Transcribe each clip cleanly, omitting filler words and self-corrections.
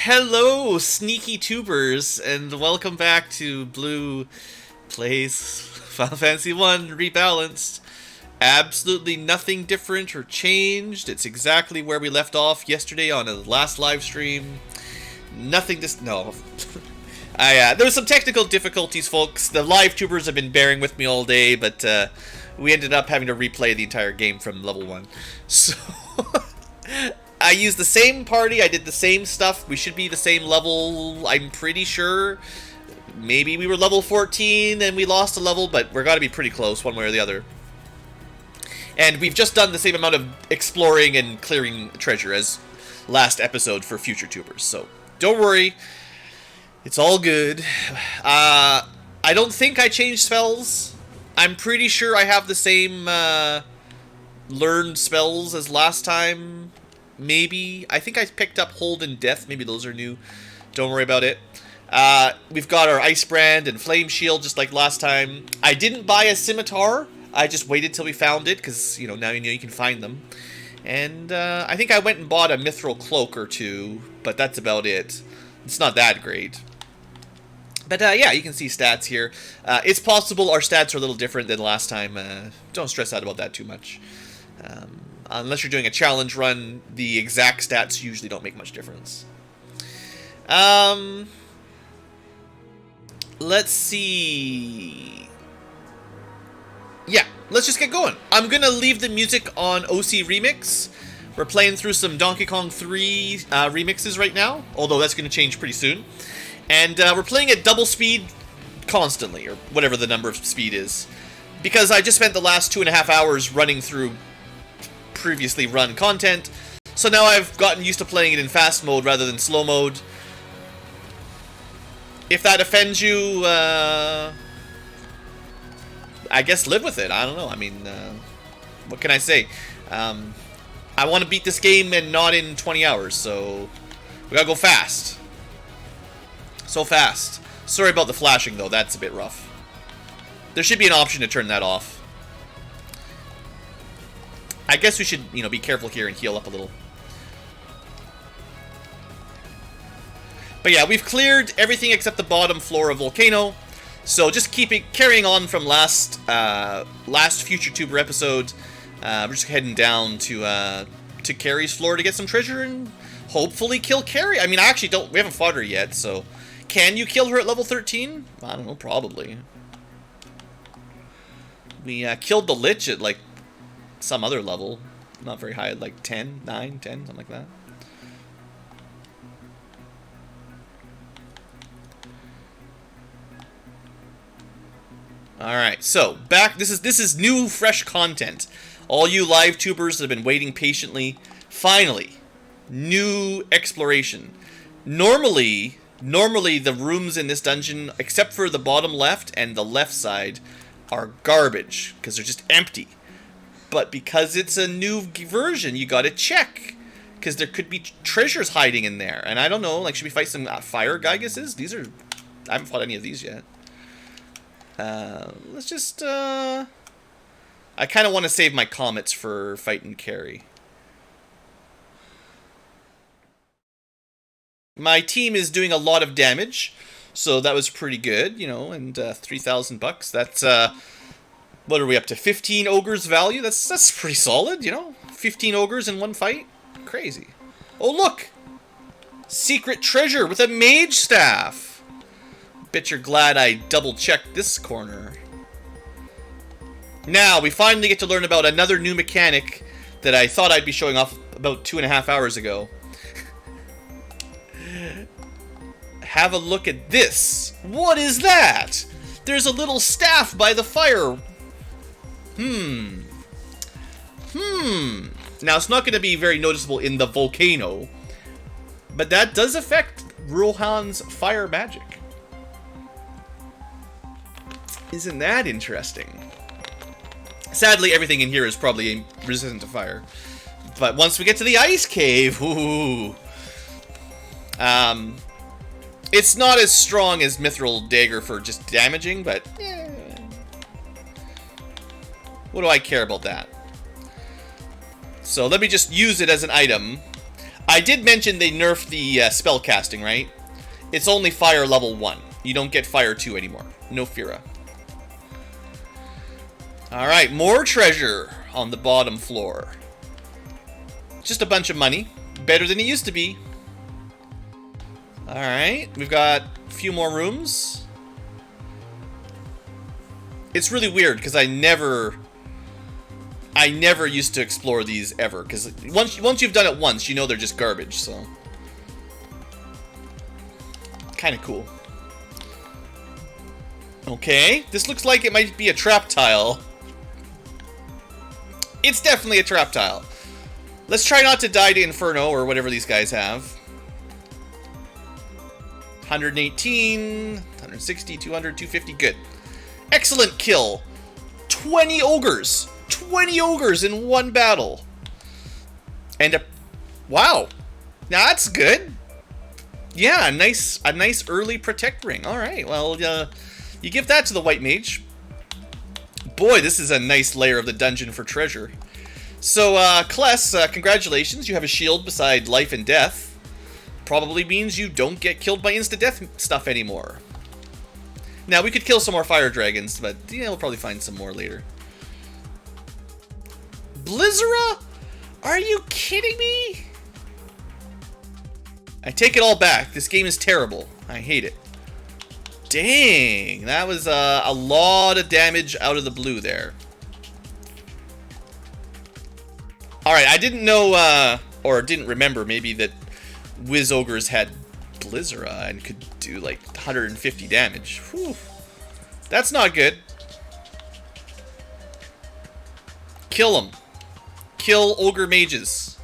Hello, sneaky tubers, and welcome back to Blue Plays Final Fantasy 1 Rebalanced. Absolutely nothing different or changed. It's exactly where we left off yesterday on the last live stream. Nothing no. There was some technical difficulties, folks. The live tubers have been bearing with me all day, but we ended up having to replay the entire game from level 1. So I used the same party, I did the same stuff, we should be the same level, I'm pretty sure. Maybe we were level 14 and we lost a level, but we're gotta be pretty close one way or the other. And we've just done the same amount of exploring and clearing treasure as last episode for future tubers, so don't worry, it's all good. I don't think I changed spells. I'm pretty sure I have the same learned spells as last time. Maybe. I think I picked up Hold and Death. Maybe those are new. Don't worry about it. We've got our Ice Brand and Flame Shield just like last time. I didn't buy a Scimitar. I just waited till we found it because, you know, now you know you can find them. And I think I went and bought a Mithril Cloak or two, but that's about it. It's not that great. But yeah, you can see stats here. It's possible our stats are a little different than last time. Don't stress out about that too much. Unless you're doing a challenge run, the exact stats usually don't make much difference. Let's see. Yeah, let's just get going. I'm gonna leave the music on OC Remix. We're playing through some Donkey Kong 3 remixes right now, although that's gonna change pretty soon. And we're playing at double speed constantly, or whatever the number of speed is. Because I just spent the last 2.5 hours running through previously run content, so now I've gotten used to playing it in fast mode rather than slow mode. If that offends you, I guess live with it. I don't know. I mean, what can I say? I want to beat this game and not in 20 hours, so we gotta go fast. So fast. Sorry about the flashing, though. That's a bit rough. There should be an option to turn that off. I guess we should, you know, be careful here and heal up a little. But yeah, we've cleared everything except the bottom floor of Volcano. So just carrying on from last future tuber episode. We're just heading down to Carrie's floor to get some treasure and hopefully kill Carrie. I mean, I actually we haven't fought her yet, so can you kill her at level 13? I don't know, probably. We killed the Lich at like some other level, not very high, like 10, 9, 10, something like that. Alright, so back, this is new, fresh content. All you live tubers that have been waiting patiently, finally, new exploration. Normally the rooms in this dungeon, except for the bottom left and the left side, are garbage, because they're just empty. But because it's a new version, you gotta check, because there could be treasures hiding in there. And I don't know, like, should we fight some fire Gyguses? These are... I haven't fought any of these yet. Let's just, I kind of want to save my comets for fighting Carrie. My team is doing a lot of damage, so that was pretty good, you know, and 3,000 bucks. That's, what are we up to? 15 ogres value? That's pretty solid, you know? 15 ogres in one fight? Crazy. Oh, look! Secret treasure with a mage staff! Bet you're glad I double-checked this corner. Now, we finally get to learn about another new mechanic that I thought I'd be showing off about 2.5 hours ago. Have a look at this. What is that? There's a little staff by the fire. Now, it's not going to be very noticeable in the Volcano, but that does affect Rohan's fire magic. Isn't that interesting? Sadly, everything in here is probably resistant to fire. But once we get to the ice cave, ooh. It's not as strong as Mithril Dagger for just damaging, but yeah. What do I care about that? So let me just use it as an item. I did mention they nerfed the spell casting, right? It's only fire level 1. You don't get fire 2 anymore. No Fira. Alright, more treasure on the bottom floor. Just a bunch of money. Better than it used to be. Alright, we've got a few more rooms. It's really weird, because I never used to explore these ever, because once you've done it once, you know they're just garbage, so... Kind of cool. Okay, this looks like it might be a trap tile. It's definitely a trap tile. Let's try not to die to Inferno, or whatever these guys have. 118, 160, 200, 250, good. Excellent kill. 20 ogres. 20 ogres in one battle. And wow. Now that's good. Yeah, a nice early protect ring. All right, well, you give that to the white mage. Boy, this is a nice layer of the dungeon for treasure. So, Kless, congratulations. You have a shield beside life and death. Probably means you don't get killed by insta-death stuff anymore. Now, we could kill some more fire dragons, but yeah, we'll probably find some more later. Blizzara? Are you kidding me? I take it all back. This game is terrible. I hate it. Dang, that was a lot of damage out of the blue there. Alright, I didn't know, or didn't remember maybe that Wiz Ogres had Blizzara and could do like 150 damage. Whew. That's not good. Kill them. Kill Ogre Mages.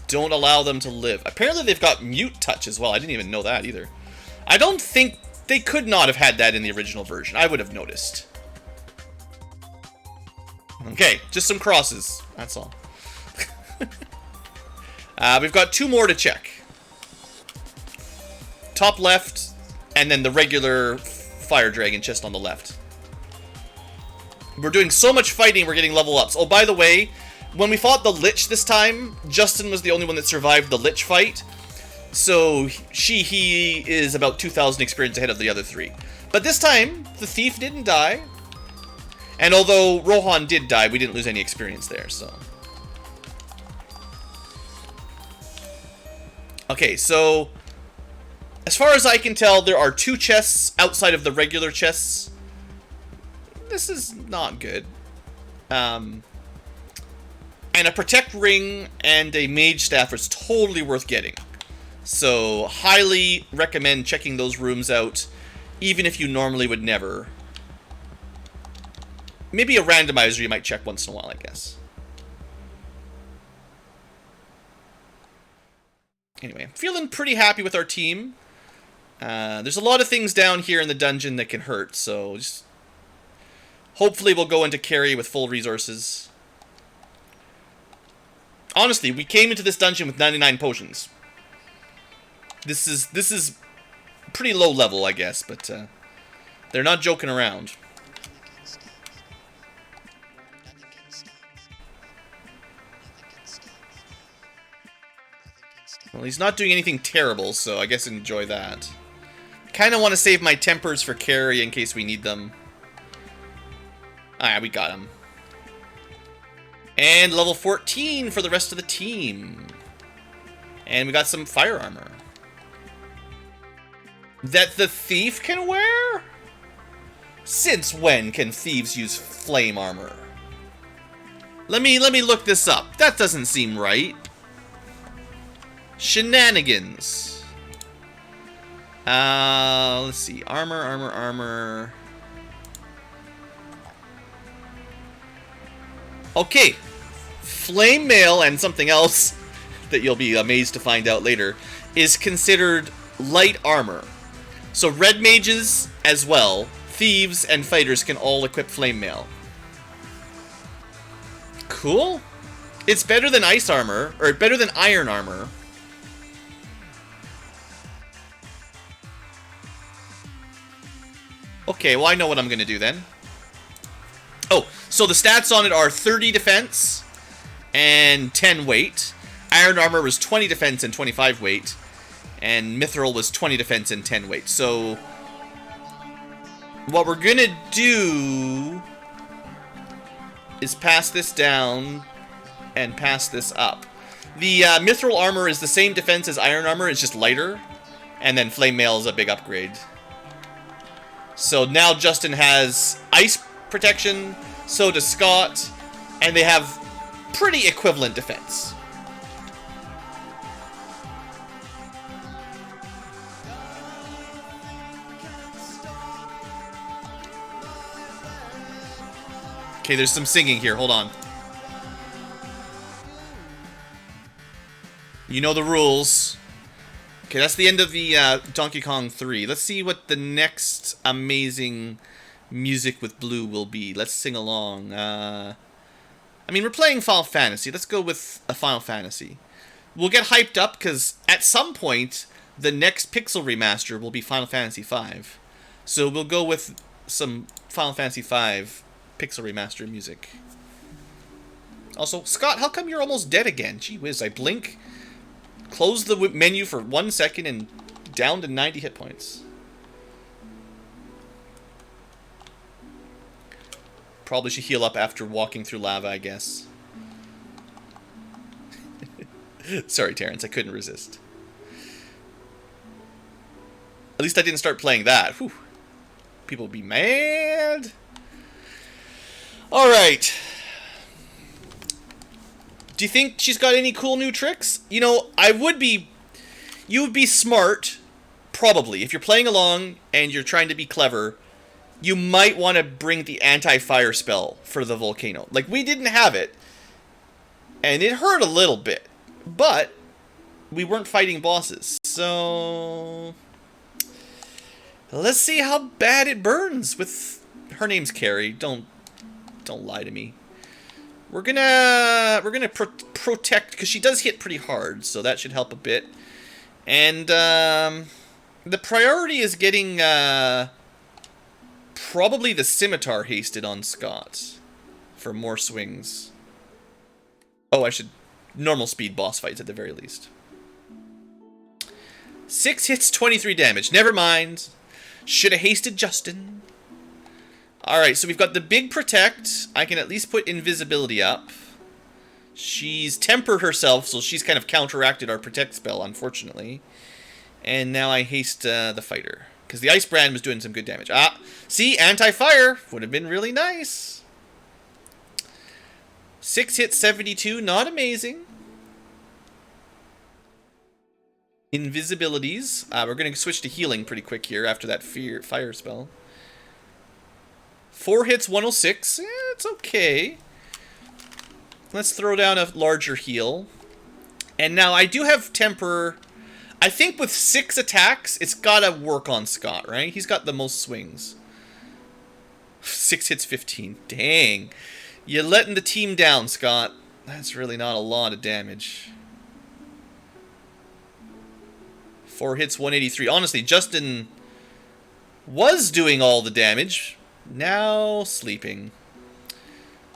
Don't allow them to live. Apparently they've got Mute Touch as well. I didn't even know that either. I don't think... They could not have had that in the original version. I would have noticed. Okay, just some crosses. That's all. We've got 2 more to check. Top left, and then the regular fire dragon chest on the left. We're doing so much fighting, we're getting level ups. Oh, by the way, when we fought the Lich this time, Justin was the only one that survived the Lich fight. So, he is about 2,000 experience ahead of the other 3. But this time, the Thief didn't die. And although Rohan did die, we didn't lose any experience there, so... Okay, so... As far as I can tell, there are 2 chests outside of the regular chests. This is not good. And a Protect Ring and a Mage Staff is totally worth getting. So, highly recommend checking those rooms out, even if you normally would never. Maybe a randomizer you might check once in a while, I guess. Anyway, I'm feeling pretty happy with our team. There's a lot of things down here in the dungeon that can hurt, so just... Hopefully we'll go into Carrie with full resources. Honestly, we came into this dungeon with 99 potions. This is pretty low level, I guess, but they're not joking around. Well, he's not doing anything terrible, so I guess enjoy that. Kind of want to save my tempers for Carrie in case we need them. Alright, we got him. And level 14 for the rest of the team. And we got some fire armor. That the thief can wear? Since when can thieves use flame armor? Let me look this up. That doesn't seem right. Shenanigans. Let's see. Armor. Okay. Flame mail and something else that you'll be amazed to find out later is considered light armor. So red mages as well, thieves and fighters can all equip flame mail. Cool. It's better than ice armor, or better than iron armor. Okay, well I know what I'm gonna do then. Oh, so the stats on it are 30 defense and 10 weight. Iron Armor was 20 defense and 25 weight, and Mithril was 20 defense and 10 weight. So what we're gonna do is pass this down and pass this up. The Mithril Armor is the same defense as Iron Armor, it's just lighter, and then Flame Mail is a big upgrade. So now Justin has ice protection, so does Scott, and they have pretty equivalent defense. Okay, there's some singing here, hold on. You know the rules. Okay, that's the end of the Donkey Kong 3. Let's see what the next amazing music with Blue will be. Let's sing along. I mean, we're playing Final Fantasy. Let's go with a Final Fantasy. We'll get hyped up, because at some point, the next Pixel remaster will be Final Fantasy V. So we'll go with some Final Fantasy V Pixel remaster music. Also, Scott, how come you're almost dead again? Gee whiz, I blink, close the menu for 1 second, and down to 90 hit points. Probably should heal up after walking through lava, I guess. Sorry, Terrence, I couldn't resist. At least I didn't start playing that. Whew. People would be mad. Alright. Do you think she's got any cool new tricks? You know, you would be smart, probably. If you're playing along and you're trying to be clever, you might want to bring the anti-fire spell for the Volcano. Like, we didn't have it, and it hurt a little bit, but we weren't fighting bosses. So let's see how bad it burns with... Her name's Carrie. Don't lie to me. We're gonna protect, because she does hit pretty hard, so that should help a bit. And the priority is getting probably the scimitar hasted on Scott for more swings. Oh, I should normal speed boss fights at the very least. 6 hits, 23 damage. Never mind. Should have hasted Justin. Alright, so we've got the big protect. I can at least put invisibility up. She's tempered herself, so she's kind of counteracted our protect spell, unfortunately. And now I haste the fighter, because the ice brand was doing some good damage. Ah, see, anti-fire would have been really nice. 6 hits, 72, not amazing. Invisibilities. We're going to switch to healing pretty quick here after that fire spell. 4 hits, 106. Yeah, it's okay. Let's throw down a larger heal. And now I do have temper. I think with 6 attacks, it's got to work on Scott, right? He's got the most swings. 6 hits, 15. Dang. You're letting the team down, Scott. That's really not a lot of damage. 4 hits, 183. Honestly, Justin was doing all the damage. Now sleeping.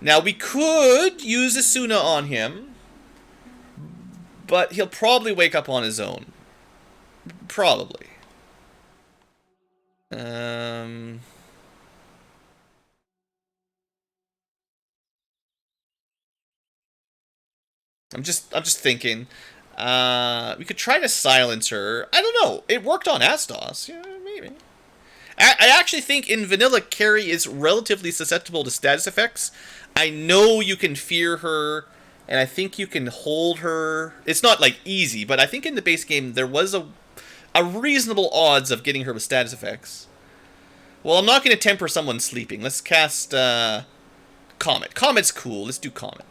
Now we could use Asuna on him, but he'll probably wake up on his own. Probably. I'm just thinking. We could try to silence her. I don't know. It worked on Astos. Yeah, maybe. I actually think in vanilla, Carrie is relatively susceptible to status effects. I know you can fear her, and I think you can hold her. It's not, like, easy, but I think in the base game there was a reasonable odds of getting her with status effects. Well, I'm not going to temper someone sleeping. Let's cast Comet. Comet's cool. Let's do Comet.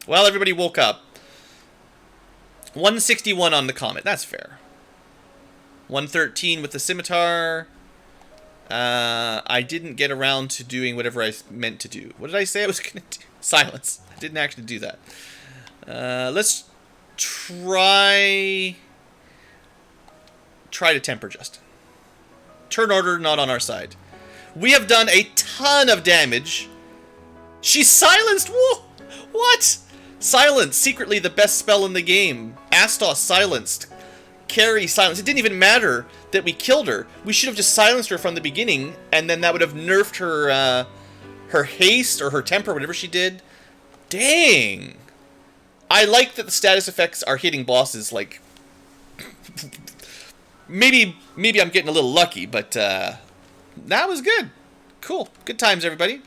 Well, everybody woke up. 161 on the Comet. That's fair. 113 with the Scimitar. I didn't get around to doing whatever I meant to do. What did I say I was going to do? Silence. I didn't actually do that. Let's try to temper Justin. Turn order not on our side. We have done a ton of damage She's silenced! Whoa! What? Silence, secretly the best spell in the game. Astos silenced. Carrie silenced. It didn't even matter that we killed her. We should have just silenced her from the beginning, and then that would have nerfed her, her haste or her temper, whatever she did. Dang. I like that the status effects are hitting bosses, like... maybe I'm getting a little lucky, but, that was good. Cool. Good times, everybody.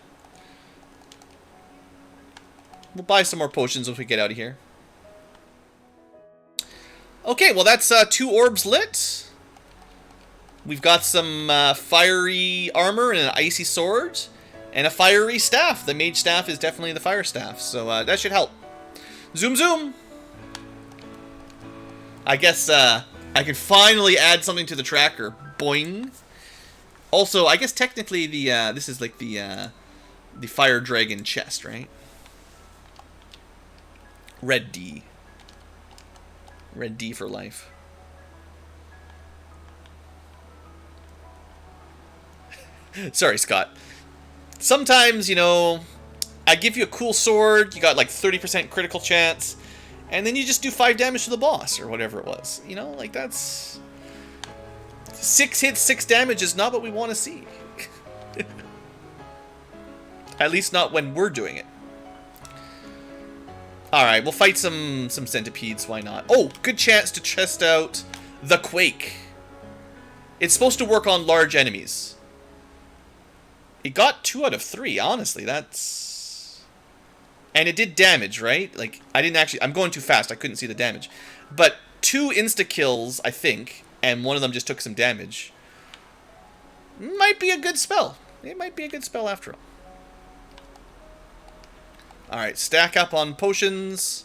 We'll buy some more potions once we get out of here. Okay, well that's 2 orbs lit. We've got some fiery armor and an icy sword. And a fiery staff. The mage staff is definitely the fire staff. So that should help. Zoom zoom! I guess I can finally add something to the tracker. Boing. Also, I guess technically the this is like the fire dragon chest, right? Red D. Red D for life. Sorry, Scott. Sometimes, you know, I give you a cool sword, you got like 30% critical chance, and then you just do 5 damage to the boss, or whatever it was. You know, like that's... 6 hits, 6 damage is not what we want to see. At least not when we're doing it. Alright, we'll fight some centipedes, why not? Oh, good chance to test out the Quake. It's supposed to work on large enemies. It got 2 out of 3, honestly, that's... And it did damage, right? Like, I didn't actually... I'm going too fast, I couldn't see the damage. But 2 insta-kills, I think, and one of them just took some damage. Might be a good spell. It might be a good spell after all. Alright, stack up on potions.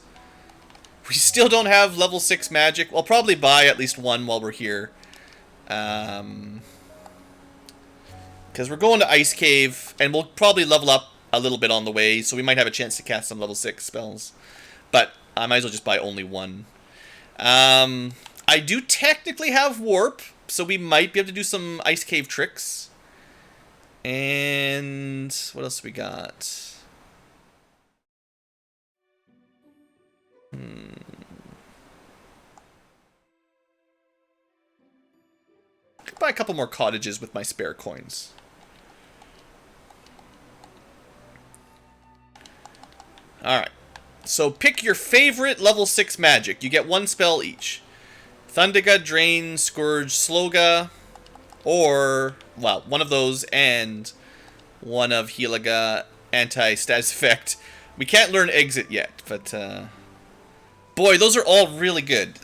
We still don't have level 6 magic. We'll probably buy at least 1 while we're here. Because we're going to Ice Cave, and we'll probably level up a little bit on the way, so we might have a chance to cast some level 6 spells. But I might as well just buy only 1. I do technically have Warp, so we might be able to do some Ice Cave tricks. And what else we got? Could buy a couple more cottages with my spare coins. Alright. So pick your favorite level 6 magic. You get 1 spell each. Thundaga, Drain, Scourge, Sloga, or, well, one of those and one of Heliga, anti-status effect. We can't learn Exit yet, but, boy, those are all really good.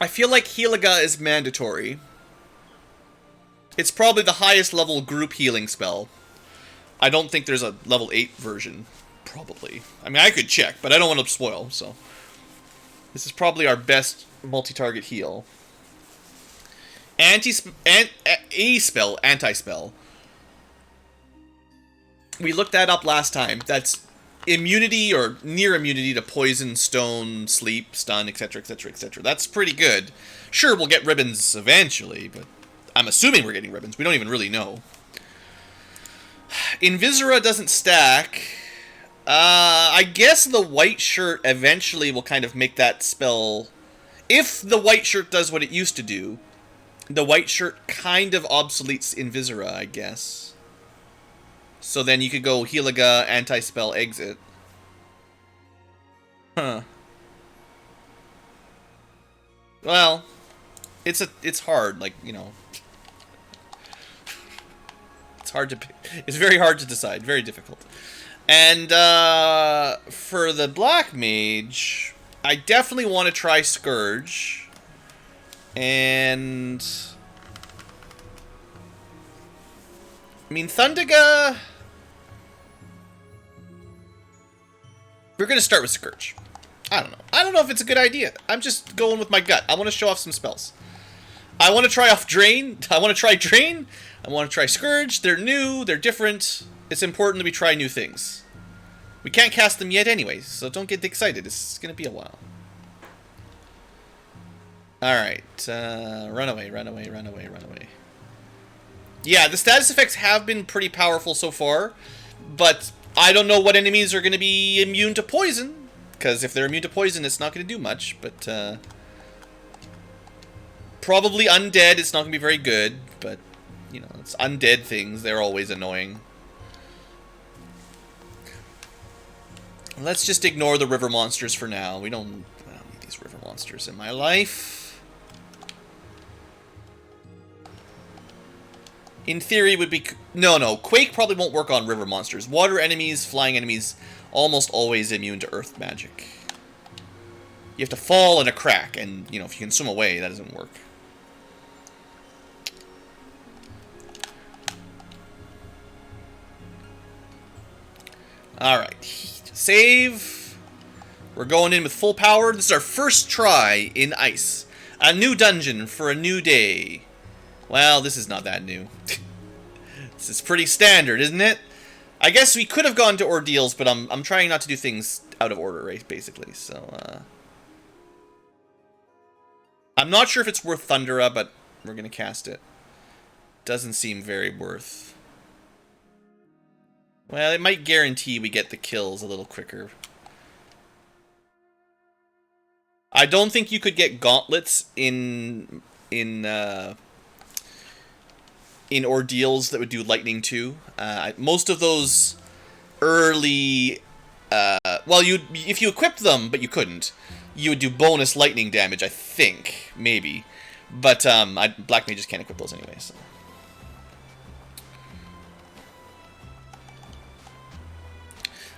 I feel like Heliga is mandatory. It's probably the highest level group healing spell. I don't think there's a level 8 version. Probably. I mean, I could check, but I don't want to spoil, so. This is probably our best multi-target heal. Anti-spell. We looked that up last time. That's immunity or near immunity to poison, stone, sleep, stun, etc, etc, etc. That's pretty good. Sure, we'll get ribbons eventually, but I'm assuming we're getting ribbons. We don't even really know. Invisora doesn't stack. I guess the white shirt eventually will kind of make that spell... If the white shirt does what it used to do, the white shirt kind of obsoletes Invisora, I guess. So then you could go Heliga, anti-spell, exit. Huh. Well, it's hard, like, you know. It's hard to pick. It's very hard to decide, very difficult. And for the Black Mage, I definitely want to try Scourge. And I mean, Thundaga... We're going to start with Scourge. I don't know. I don't know if it's a good idea. I'm just going with my gut. I want to show off some spells. I want to try off Drain. I want to try Drain. I want to try Scourge. They're new. They're different. It's important that we try new things. We can't cast them yet anyways, so don't get excited. It's going to be a while. Alright, run away, run away, run away, run away. Yeah, the status effects have been pretty powerful so far, but I don't know what enemies are going to be immune to poison, because if they're immune to poison, it's not going to do much, but, probably undead, it's not going to be very good, but, you know, it's undead things, they're always annoying. Let's just ignore the river monsters for now. I don't need these river monsters in my life. In theory, would be... No, Quake probably won't work on river monsters. Water enemies, flying enemies, almost always immune to earth magic. You have to fall in a crack, and, you know, if you can swim away, that doesn't work. Alright. Save. We're going in with full power. This is our first try in ice. A new dungeon for a new day. Well, this is not that new. This is pretty standard, isn't it? I guess we could have gone to ordeals, but I'm trying not to do things out of order, right, basically. So, I'm not sure if it's worth Thundera, but we're going to cast it. Doesn't seem very worth. Well, it might guarantee we get the kills a little quicker. I don't think you could get gauntlets in ordeals that would do lightning too. Most of those early, well, if you equipped them, but you couldn't, you would do bonus lightning damage, I think, maybe. But Black Mages can't equip those anyway, so.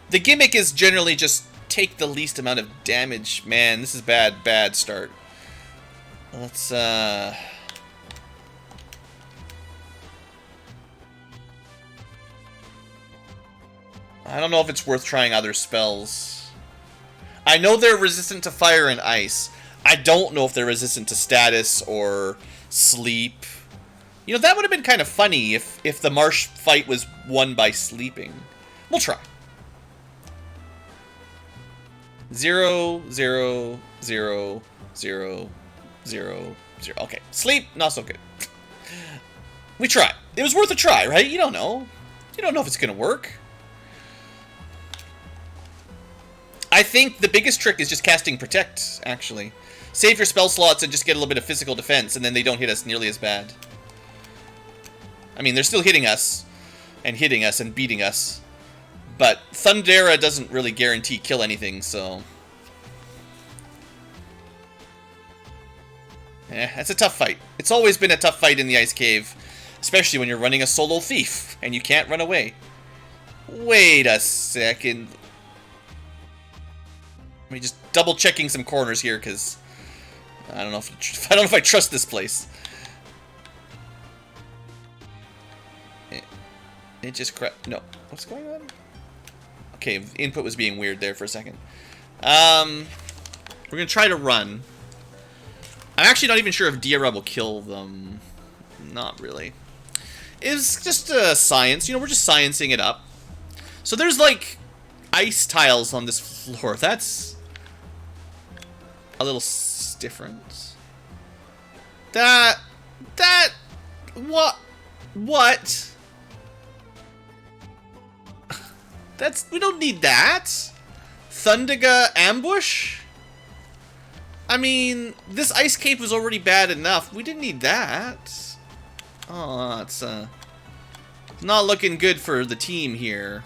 The gimmick is generally just take the least amount of damage. Man, this is bad start. Let's, I don't know if it's worth trying other spells. I know they're resistant to fire and ice. I don't know if they're resistant to status or sleep. You know, that would have been kind of funny if the marsh fight was won by sleeping. We'll try. 0, 0, 0, 0, 0, 0. Okay, sleep, not so good. We try. It was worth a try, right? You don't know. You don't know if it's going to work. I think the biggest trick is just casting Protect, actually. Save your spell slots and just get a little bit of physical defense, and then they don't hit us nearly as bad. I mean, they're still hitting us and beating us. But Thundera doesn't really guarantee kill anything, so... that's a tough fight. It's always been a tough fight in the Ice Cave. Especially when you're running a solo thief, and you can't run away. Wait a second. Let me just double checking some corners here, because... I don't know if I trust this place. It just no. What's going on? Okay, input was being weird there for a second. We're gonna try to run. I'm actually not even sure if Diarra will kill them. Not really. It's just science. You know, we're just sciencing it up. So there's like ice tiles on this floor. That's a little different. What? We don't need that. Thundiga ambush? I mean, this ice cave was already bad enough. We didn't need that. Oh, it's not looking good for the team here.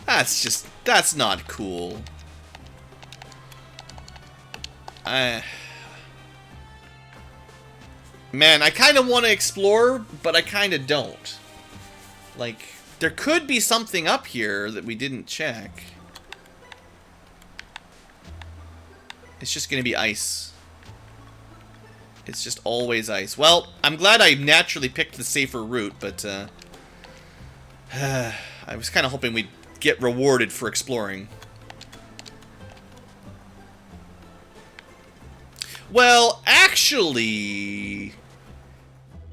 That's not cool. Man, I kind of want to explore, but I kind of don't. Like, there could be something up here that we didn't check. It's just going to be ice. It's just always ice. Well, I'm glad I naturally picked the safer route, but I was kind of hoping we'd get rewarded for exploring. Well, actually,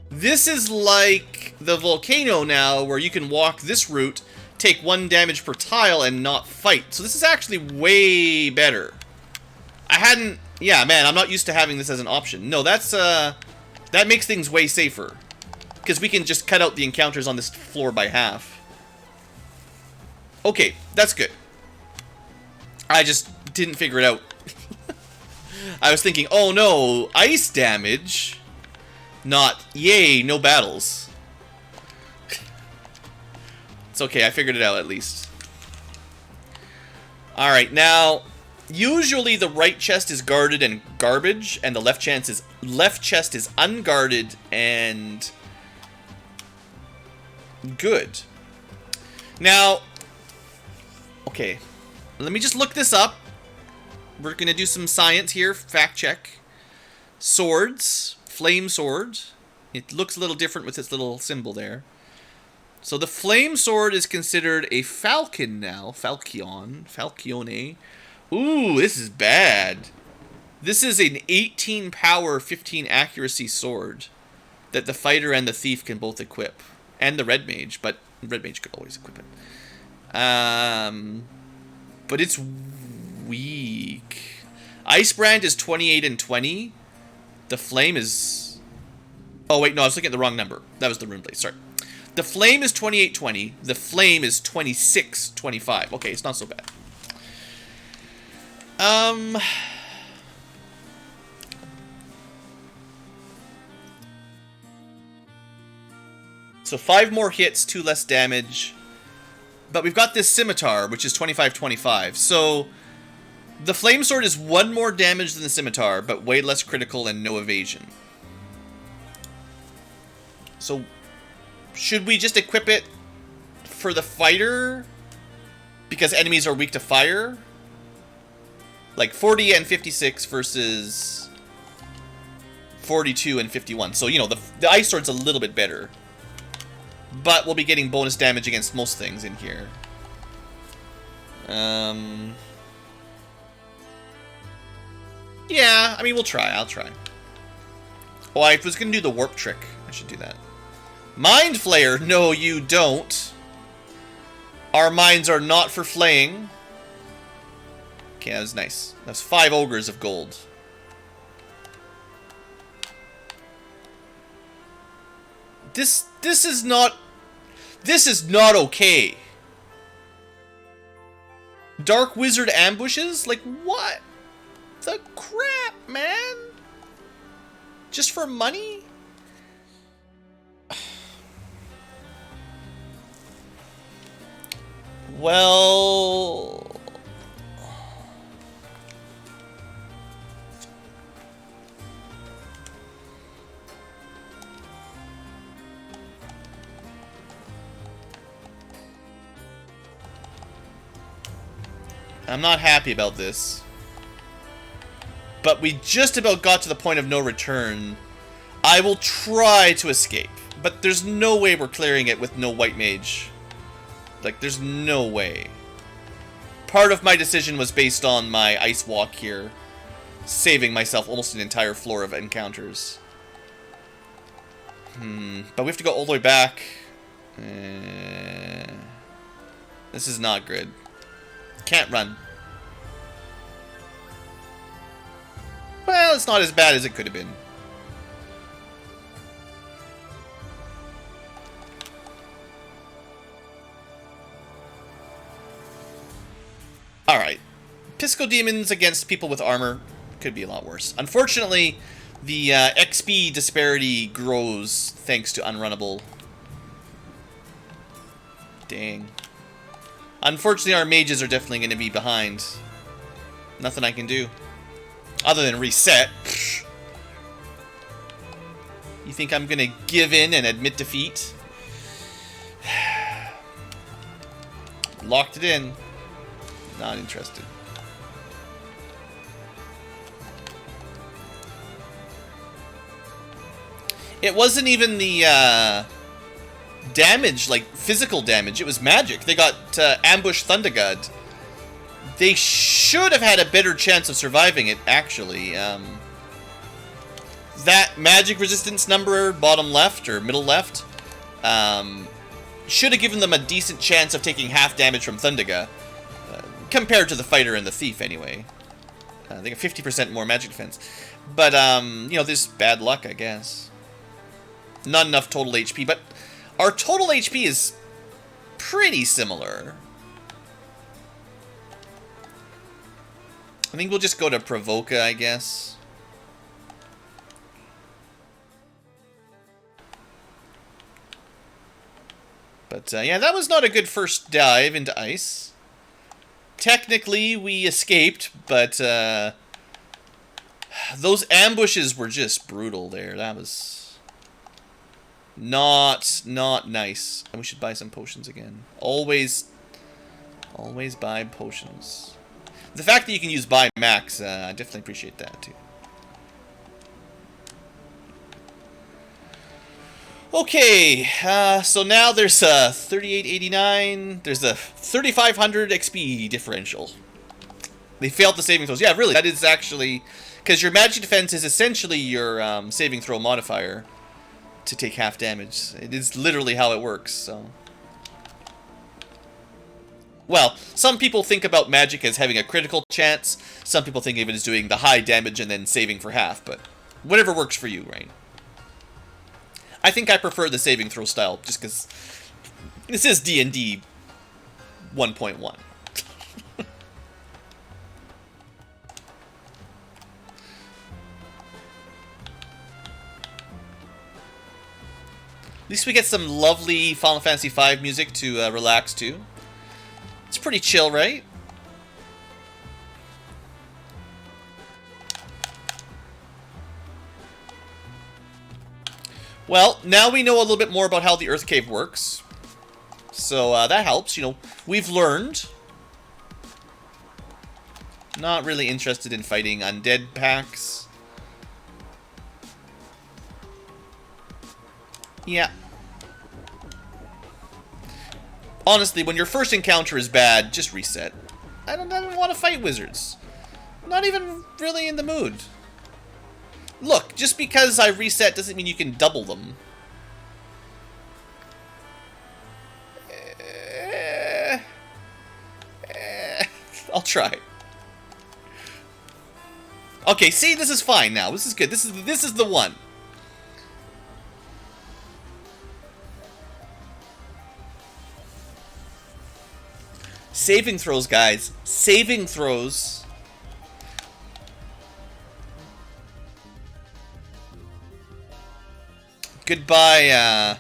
this is like the Volcano now, where you can walk this route, take 1 damage per tile, and not fight. So this is actually way better. I hadn't... Yeah, man, I'm not used to having this as an option. No, that's, that makes things way safer. Because we can just cut out the encounters on this floor by half. Okay, that's good. I just didn't figure it out. I was thinking, oh no, ice damage. Not, yay, no battles. It's okay, I figured it out at least. Alright, now, usually the right chest is guarded and garbage, and the left chest is unguarded and good. Now, okay, let me just look this up. We're gonna do some science here, fact check. Swords, flame sword. It looks a little different with its little symbol there. So the flame sword is considered a falcon now. Falcione. Ooh, this is bad. This is an 18 power, 15 accuracy sword that the fighter and the thief can both equip. And the red mage, but red mage could always equip it. But it's weak. Ice Brand is 28 and 20. The flame is... Oh, wait, no, I was looking at the wrong number. That was the rune blade, sorry. The flame is 28-20. The flame is 26-25. Okay, it's not so bad. So 5 more hits, 2 less damage. But we've got this scimitar, which is 25-25. So the flame sword is 1 more damage than the scimitar, but way less critical and no evasion. So should we just equip it for the fighter? Because enemies are weak to fire? Like 40 and 56 versus 42 and 51. So, you know, the ice sword's a little bit better. But we'll be getting bonus damage against most things in here. Yeah, I mean, we'll try. I'll try. Oh, I was going to do the warp trick. I should do that. Mind Flayer! No, you don't. Our minds are not for flaying. Okay, that was nice. That's 5 ogres of gold. This is not okay. Dark Wizard ambushes? Like, what the crap, man? Just for money? Well... I'm not happy about this. But we just about got to the point of no return. I will try to escape. But there's no way we're clearing it with no white mage. Like, there's no way. Part of my decision was based on my ice walk here. Saving myself almost an entire floor of encounters. But we have to go all the way back. This is not good. Can't run. Well, it's not as bad as it could have been. Alright. Pisco Demons against people with armor could be a lot worse. Unfortunately, the XP disparity grows thanks to unrunnable. Dang. Unfortunately, our mages are definitely going to be behind. Nothing I can do. Other than reset. You think I'm going to give in and admit defeat? Locked it in. Not interested. It wasn't even the damage, like physical damage. It was magic. They got Ambush Thunder God. They should have had a better chance of surviving it, actually. That magic resistance number, bottom left or middle left, should have given them a decent chance of taking half damage from Thundaga. Compared to the fighter and the thief, anyway. I think a 50% more magic defense. But, you know, this bad luck, I guess. Not enough total HP, but our total HP is pretty similar. I think we'll just go to Provoca, I guess. But, yeah, that was not a good first dive into ice. Technically, we escaped, but, those ambushes were just brutal there. That was not nice. And we should buy some potions again. Always buy potions. The fact that you can use buy max, I definitely appreciate that too. Okay, so now there's a 3889. There's a 3500 XP differential. They failed the saving throws. Yeah, really, that is actually, because your magic defense is essentially your saving throw modifier to take half damage. It is literally how it works. So, well, some people think about magic as having a critical chance. Some people think of it as doing the high damage and then saving for half. But whatever works for you, right? I think I prefer the saving throw style, just because this is D&D 1.1. At least we get some lovely Final Fantasy V music to relax to. It's pretty chill, right? Well, now we know a little bit more about how the Earth Cave works. So, that helps, you know. We've learned. Not really interested in fighting undead packs. Yeah. Honestly, when your first encounter is bad, just reset. I don't want to fight wizards. I'm not even really in the mood. Look, just because I reset doesn't mean you can double them. I'll try. Okay, see, this is fine now. This is good. This is the one. Saving throws, guys. Saving throws. Goodbye,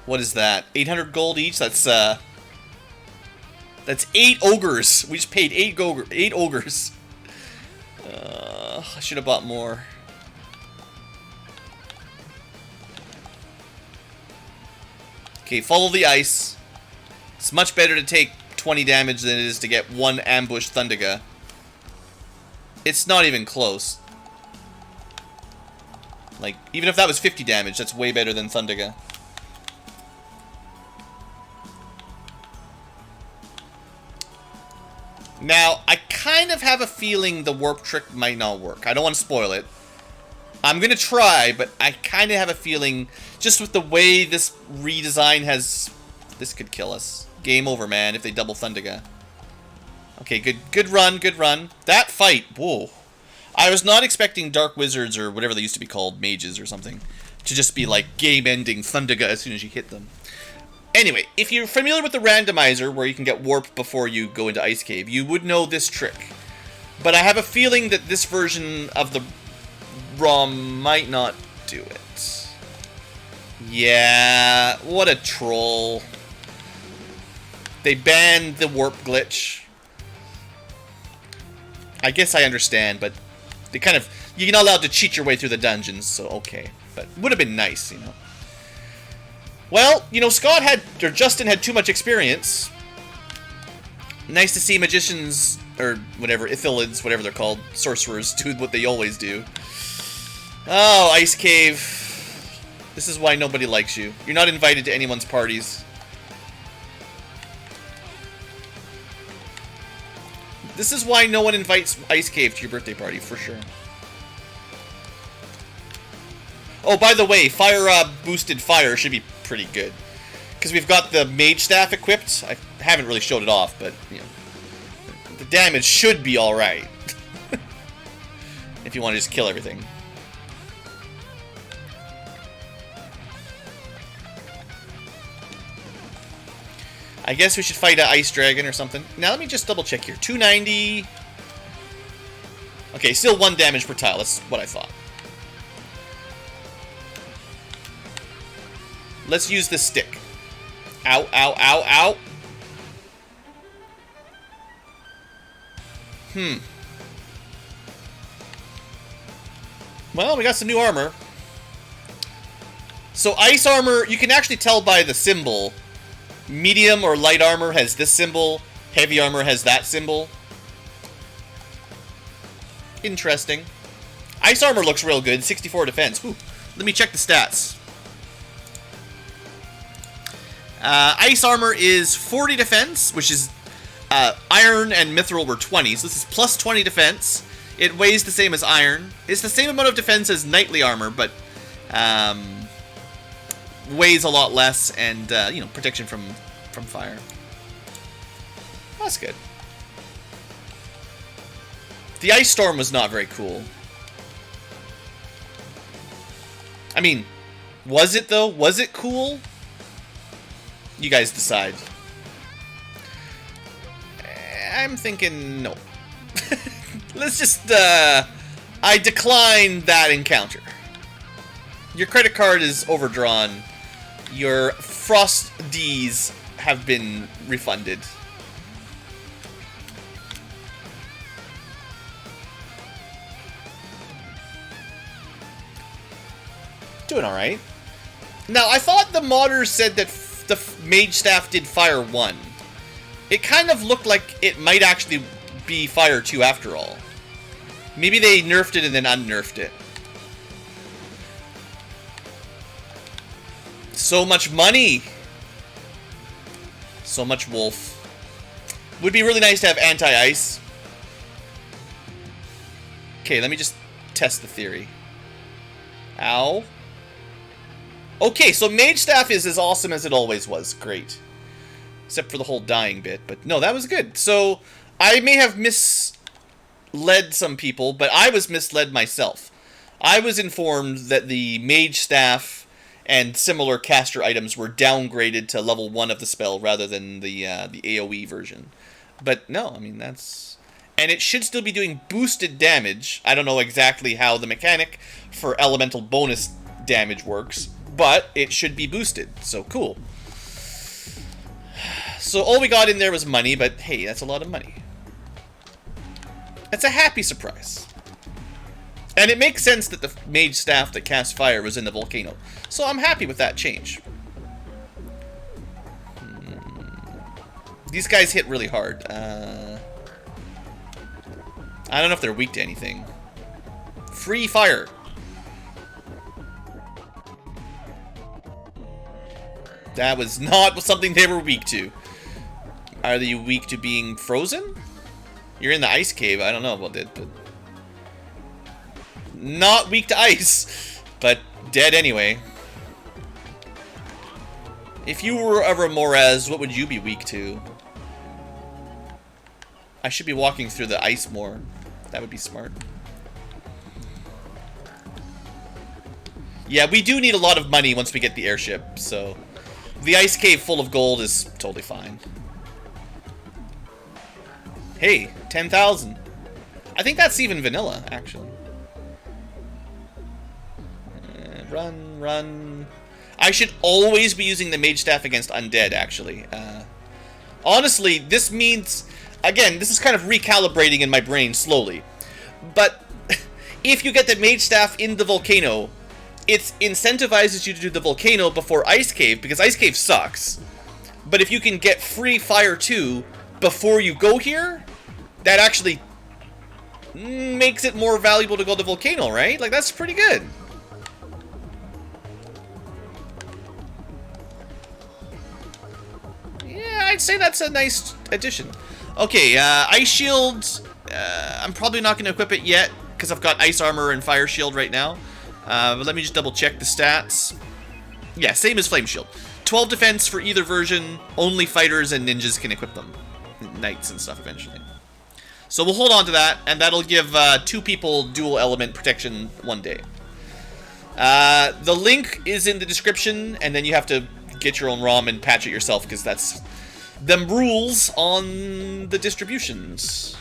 what is that? 800 gold each? That's 8 ogres. We just paid 8 ogres. I should have bought more. Okay, follow the ice. It's much better to take 20 damage than it is to get one ambush Thundaga. It's not even close. Like, even if that was 50 damage, that's way better than Thundaga. Now, I kind of have a feeling the warp trick might not work. I don't want to spoil it. I'm going to try, but I kind of have a feeling, just with the way this redesign has... This could kill us. Game over, man, if they double Thundaga. Okay, good run, good run. That fight, whoa. I was not expecting Dark Wizards, or whatever they used to be called, mages or something, to just be like game-ending Thundaga as soon as you hit them. Anyway, if you're familiar with the randomizer, where you can get warp before you go into Ice Cave, you would know this trick. But I have a feeling that this version of the ROM might not do it. Yeah, what a troll. They banned the warp glitch. I guess I understand, but they kind of... You're not allowed to cheat your way through the dungeons, so okay. But it would have been nice, you know. Well, you know, Justin had too much experience. Nice to see magicians, or whatever, Ithilids, whatever they're called, sorcerers, do what they always do. Oh, Ice Cave. This is why nobody likes you. You're not invited to anyone's parties. This is why no one invites Ice Cave to your birthday party, for sure. Oh, by the way, boosted fire should be pretty good. Because we've got the mage staff equipped. I haven't really showed it off, but, you know, the damage should be alright. if you want to just kill everything. I guess we should fight an ice dragon or something. Now let me just double check here. 290. Okay, still 1 damage per tile. That's what I thought. Let's use this stick. Ow, ow, ow, ow. Well, we got some new armor. So ice armor, you can actually tell by the symbol. Medium or light armor has this symbol. Heavy armor has that symbol. Interesting. Ice armor looks real good. 64 defense. Ooh. Let me check the stats. Ice armor is 40 defense, which is iron and mithril were 20. So this is plus 20 defense. It weighs the same as iron. It's the same amount of defense as knightly armor, but weighs a lot less, and you know, protection from fire. That's good. The ice storm was not very cool. I mean, was it though? Was it cool? You guys decide. I'm thinking no. Let's just I decline that encounter. Your credit card is overdrawn. Your Frost Ds have been refunded. Doing alright. Now, I thought the modders said that the Mage Staff did Fire 1. It kind of looked like it might actually be Fire 2 after all. Maybe they nerfed it and then unnerfed it. So much money! So much wolf. Would be really nice to have anti-ice. Okay, let me just test the theory. Ow. Okay, so Mage Staff is as awesome as it always was. Great. Except for the whole dying bit. But no, that was good. So, I may have misled some people, but I was misled myself. I was informed that the Mage Staff and similar caster items were downgraded to level 1 of the spell rather than the AoE version. But no, I mean, that's... And it should still be doing boosted damage. I don't know exactly how the mechanic for elemental bonus damage works, but it should be boosted, so cool. So all we got in there was money, but hey, that's a lot of money. That's a happy surprise. And it makes sense that the Mage Staff that casts fire was in the Volcano. So I'm happy with that change. These guys hit really hard. I don't know if they're weak to anything. Free fire. That was not something they were weak to. Are they weak to being frozen? You're in the ice cave. I don't know about that, but... Not weak to ice, but dead anyway. If you were a Remorez, what would you be weak to? I should be walking through the ice more. That would be smart. Yeah, we do need a lot of money once we get the airship, so... The ice cave full of gold is totally fine. Hey, 10,000. I think that's even vanilla, actually. Run, run. I should always be using the Mage Staff against undead, actually. Honestly, this means... Again, this is kind of recalibrating in my brain slowly. But if you get the Mage Staff in the Volcano, it incentivizes you to do the Volcano before Ice Cave, because Ice Cave sucks. But if you can get free Fire 2 before you go here, that actually makes it more valuable to go to the Volcano, right? Like, that's pretty good. Yeah, I'd say that's a nice addition. Okay, Ice Shield, I'm probably not going to equip it yet, because I've got Ice Armor and Fire Shield right now. But let me just double check the stats. Yeah, same as Flame Shield. 12 defense for either version, only fighters and ninjas can equip them. Knights and stuff eventually. So we'll hold on to that, and that'll give 2 people dual element protection one day. The link is in the description, and then you have to get your own ROM and patch it yourself, because that's them rules on the distributions.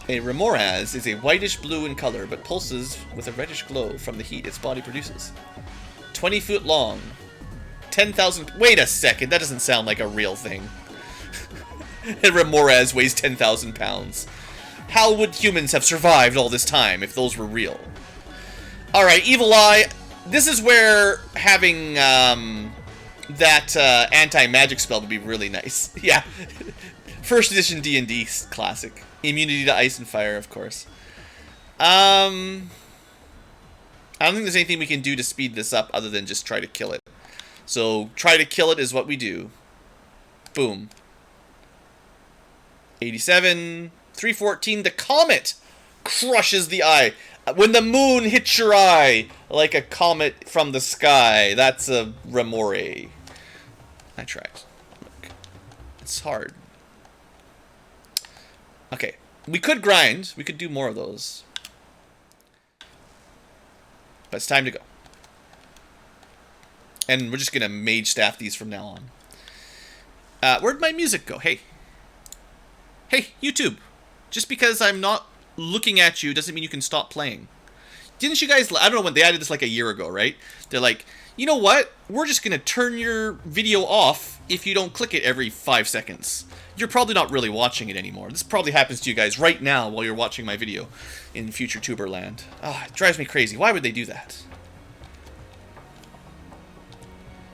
A Remoraz is a whitish blue in color, but pulses with a reddish glow from the heat its body produces. 20 foot long. 10,000... Wait a second, that doesn't sound like a real thing. A Remoraz weighs 10,000 pounds. How would humans have survived all this time if those were real? Alright, Evil Eye. This is where having that anti-magic spell would be really nice. Yeah. First edition D&D classic. Immunity to ice and fire, of course. I don't think there's anything we can do to speed this up other than just try to kill it. So, try to kill it is what we do. Boom. 87... 314, the comet crushes the eye. When the moon hits your eye like a comet from the sky, that's a remore. I tried. Look, it's hard. Okay, we could grind. We could do more of those. But it's time to go. And we're just going to mage staff these from now on. Where'd my music go? Hey. Hey, YouTube. Just because I'm not looking at you doesn't mean you can stop playing. Didn't you guys... I don't know when they added this like a year ago, right? They're like, you know what? We're just going to turn your video off if you don't click it every 5 seconds. You're probably not really watching it anymore. This probably happens to you guys right now while you're watching my video in future tuber land. Ah, it drives me crazy. Why would they do that?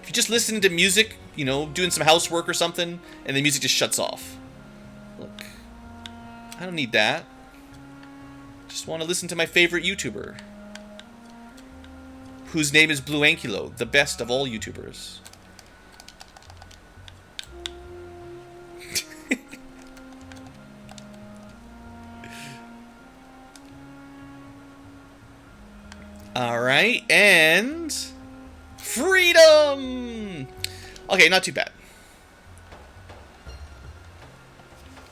If you just listen to music, you know, doing some housework or something, and the music just shuts off. Look. I don't need that. Just want to listen to my favorite YouTuber. Whose name is BlueAnkylo, the best of all YouTubers. Alright, and... freedom! Okay, not too bad.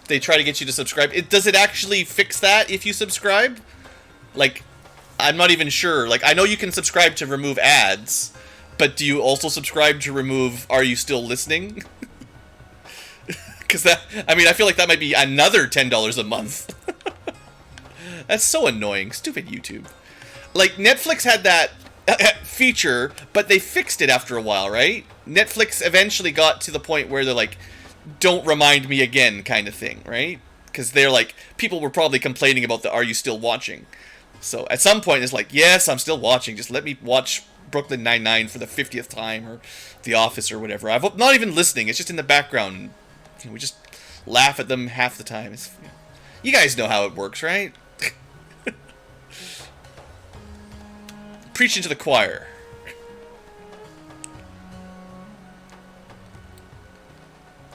They try to get you to subscribe. Does it actually fix that if you subscribe? Like, I'm not even sure. Like, I know you can subscribe to remove ads, but do you also subscribe to remove Are You Still Listening? Because that, I mean, I feel like that might be another $10 a month. That's so annoying. Stupid YouTube. Like, Netflix had that feature, but they fixed it after a while, right? Netflix eventually got to the point where they're like, don't remind me again kind of thing, right? Because they're like, people were probably complaining about the Are You Still Watching? So at some point it's like, yes, I'm still watching. Just let me watch Brooklyn Nine-Nine for the 50th time, or The Office or whatever. I'm not even listening. It's just in the background. You know, we just laugh at them half the time. It's, you guys know how it works, right? Preaching to the choir.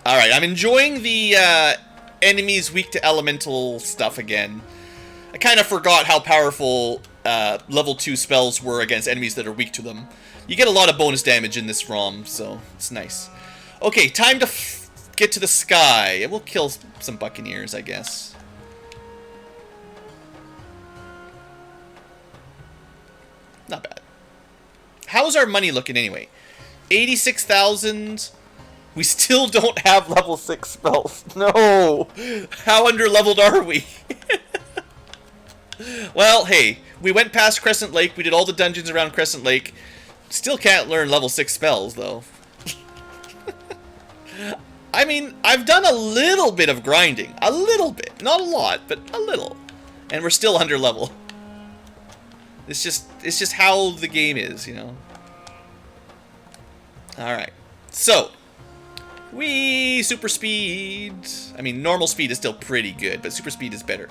Alright, I'm enjoying the enemies weak to elemental stuff again. I kind of forgot how powerful level 2 spells were against enemies that are weak to them. You get a lot of bonus damage in this ROM, so it's nice. Okay, time to get to the sky. And we'll kill some buccaneers, I guess. Not bad. How's our money looking anyway? 86,000... We still don't have level 6 spells. No! How under-leveled are we? Well, hey, we went past Crescent Lake, we did all the dungeons around Crescent Lake. Still can't learn level 6 spells, though. I mean, I've done a little bit of grinding. A little bit. Not a lot, but a little. And we're still under level. It's just how the game is, you know? Alright. So... super speed. I mean, normal speed is still pretty good, but super speed is better.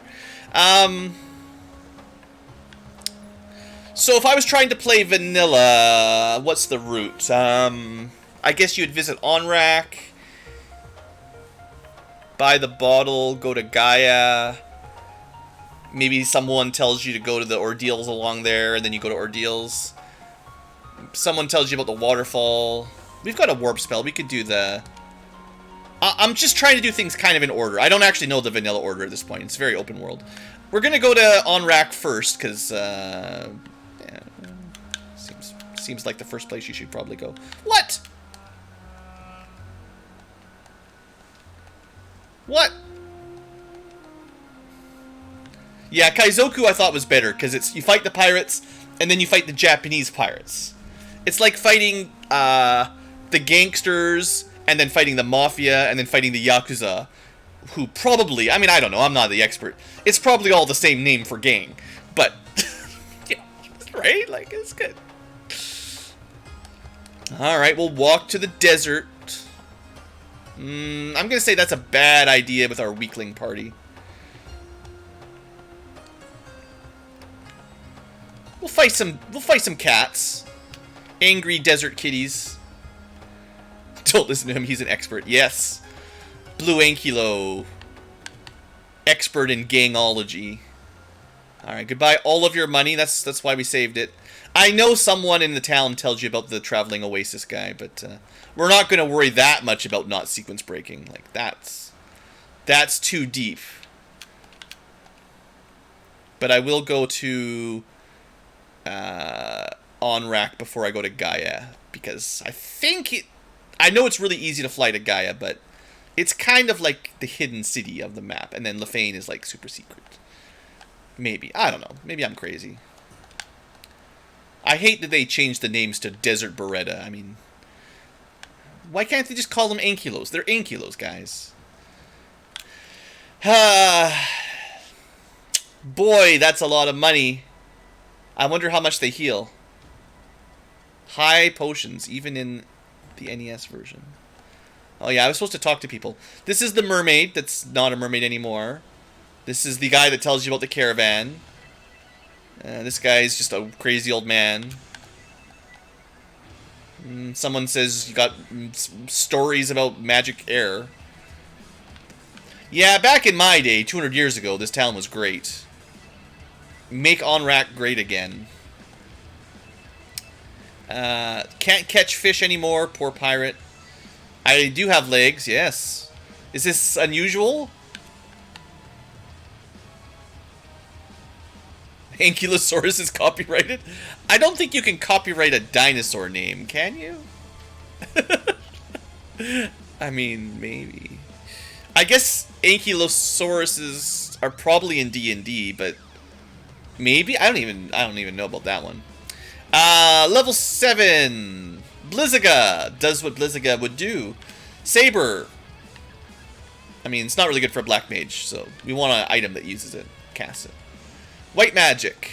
So if I was trying to play vanilla, what's the route? I guess you'd visit Onrac, buy the bottle, go to Gaia. Maybe someone tells you to go to the ordeals along there, and then you go to ordeals. Someone tells you about the waterfall. We've got a warp spell. We could do the I'm just trying to do things kind of in order. I don't actually know the vanilla order at this point. It's very open world. We're gonna go to Onrac first, because, yeah, seems like the first place you should probably go. What? What? Yeah, Kaizoku I thought was better, because it's you fight the pirates, and then you fight the Japanese pirates. It's like fighting the gangsters, and then fighting the mafia, and then fighting the Yakuza, who probably, I mean, I don't know, I'm not the expert. It's probably all the same name for gang, but, yeah, right? Like, it's good. Alright, we'll walk to the desert. I'm gonna say that's a bad idea with our weakling party. We'll fight some cats. Angry desert kitties. Don't listen to him, he's an expert. Yes. BlueAnkylo. Expert in gangology. Alright, goodbye all of your money. That's why we saved it. I know someone in the town tells you about the traveling oasis guy, but we're not going to worry that much about not sequence breaking. Like, that's too deep. But I will go to Onrac before I go to Gaia, because I know it's really easy to fly to Gaia, but it's kind of like the hidden city of the map, and then Lefane is like super secret. Maybe. I don't know. Maybe I'm crazy. I hate that they changed the names to Desert Beretta. I mean, why can't they just call them Ankylos? They're Ankylos, guys. Boy, that's a lot of money. I wonder how much they heal. High potions, even in the NES version. Oh yeah, I was supposed to talk to people. This is the mermaid that's not a mermaid anymore. This is the guy that tells you about the caravan. This guy's just a crazy old man. Someone says you got stories about magic air. Yeah, back in my day, 200 years ago, this town was great. Make Onrac great again. Can't catch fish anymore, poor pirate. I do have legs, yes. Is this unusual? Ankylosaurus is copyrighted? I don't think you can copyright a dinosaur name, can you? I mean, maybe. I guess Ankylosauruses are probably in D&D, but maybe? I don't even know about that one. Level 7. Blizzaga does what Blizzaga would do. Saber. I mean, it's not really good for a black mage, so we want an item that uses it. Cast it. White magic.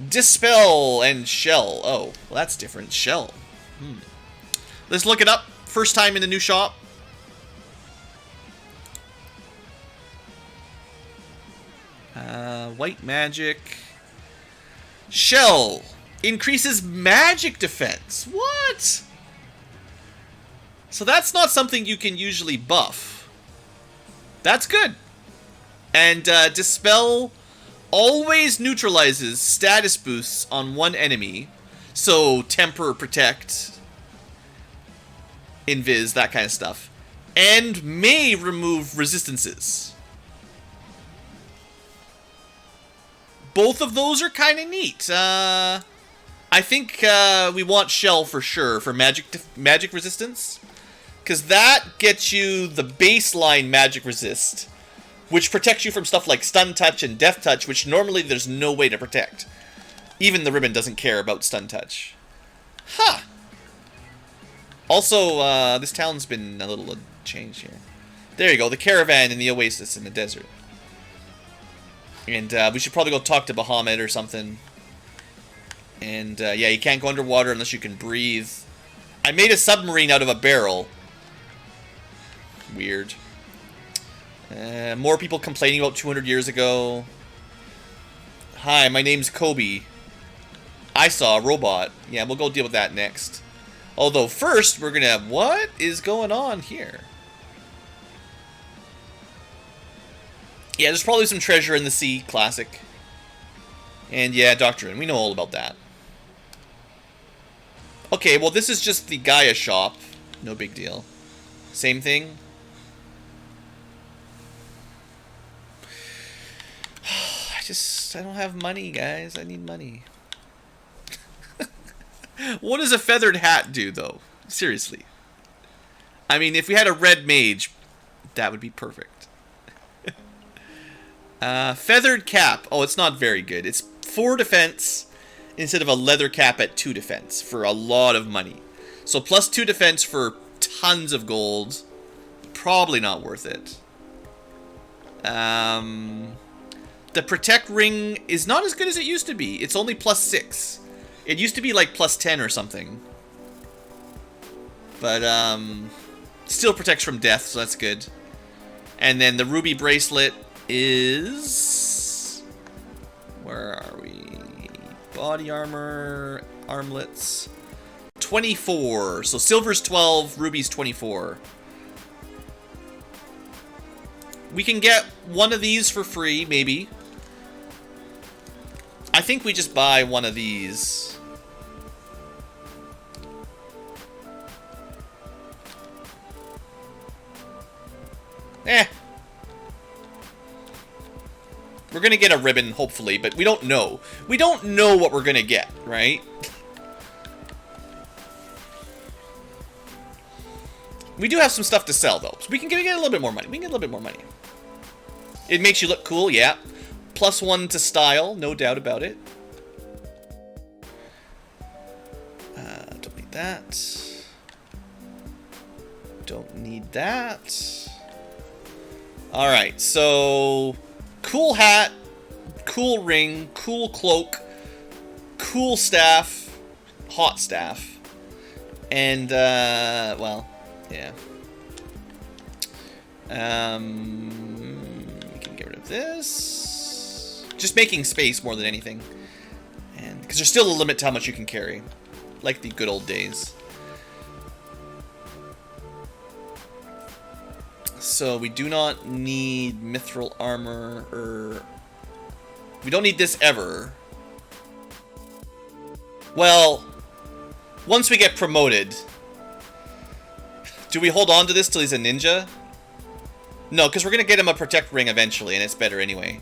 Dispel and shell. Oh, well, that's different. Shell. Let's look it up. First time in the new shop. White magic. Shell. Increases magic defense. What? So that's not something you can usually buff. That's good. And Dispel always neutralizes status boosts on one enemy. So temper, protect, invis, that kind of stuff. And may remove resistances. Both of those are kind of neat. I think we want Shell for sure for magic resistance. Because that gets you the baseline magic resist, which protects you from stuff like stun touch and death touch, which normally there's no way to protect. Even the ribbon doesn't care about stun touch. Huh. Also, this town's been a little changed here. There you go, the caravan in the oasis in the desert. And we should probably go talk to Bahamut or something. And yeah, you can't go underwater unless you can breathe. I made a submarine out of a barrel. Weird. More people complaining about 200 years ago. Hi, my name's Kobe. I saw a robot. Yeah, we'll go deal with that next. Although first, we're gonna... What is going on here? Yeah, there's probably some treasure in the sea. Classic. And yeah, Doctrine. We know all about that. Okay, well this is just the Gaia shop. No big deal. Same thing. I don't have money, guys. I need money. What does a feathered hat do, though? Seriously. I mean, if we had a red mage, that would be perfect. Feathered cap. Oh, it's not very good. It's 4 defense instead of a leather cap at 2 defense for a lot of money. So plus 2 defense for tons of gold. Probably not worth it. The protect ring is not as good as it used to be. It's only plus 6. It used to be like plus 10 or something. But still protects from death, so that's good. And then the ruby bracelet is... Where are we? Body armor, armlets. 24. So silver's 12, ruby's 24. We can get one of these for free, maybe. I think we just buy one of these. We're gonna get a ribbon, hopefully, but we don't know. We don't know what we're gonna get, right? We do have some stuff to sell, though. So we can get a little bit more money. We can get a little bit more money. It makes you look cool, yeah. +1 to style, no doubt about it. Don't need that. Don't need that. Alright, so... Cool hat, cool ring, cool cloak, cool staff, hot staff, and, well, yeah. We can get rid of this. Just making space more than anything. And because there's still a limit to how much you can carry. Like the good old days. So we do not need mithril armor, or... We don't need this ever. Well, once we get promoted... Do we hold on to this till he's a ninja? No, because we're going to get him a protect ring eventually, and it's better anyway.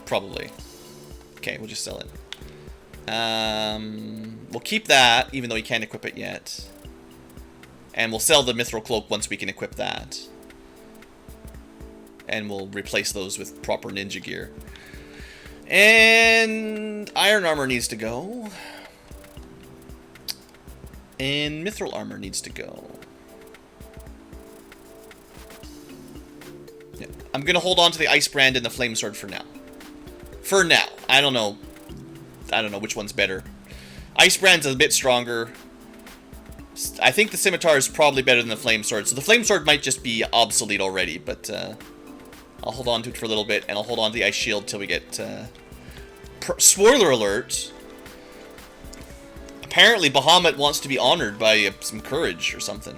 Probably. Okay, we'll just sell it. We'll keep that, even though he can't equip it yet. And we'll sell the mithril cloak once we can equip that. And we'll replace those with proper ninja gear. And iron armor needs to go. And mithril armor needs to go. Yeah. I'm going to hold on to the ice brand and the flame sword for now. For now. I don't know which one's better. Ice brand's a bit stronger. I think the scimitar is probably better than the flame sword. So the flame sword might just be obsolete already, but I'll hold on to it for a little bit, and I'll hold on to the ice shield till we get... spoiler alert! Apparently Bahamut wants to be honored by some courage or something.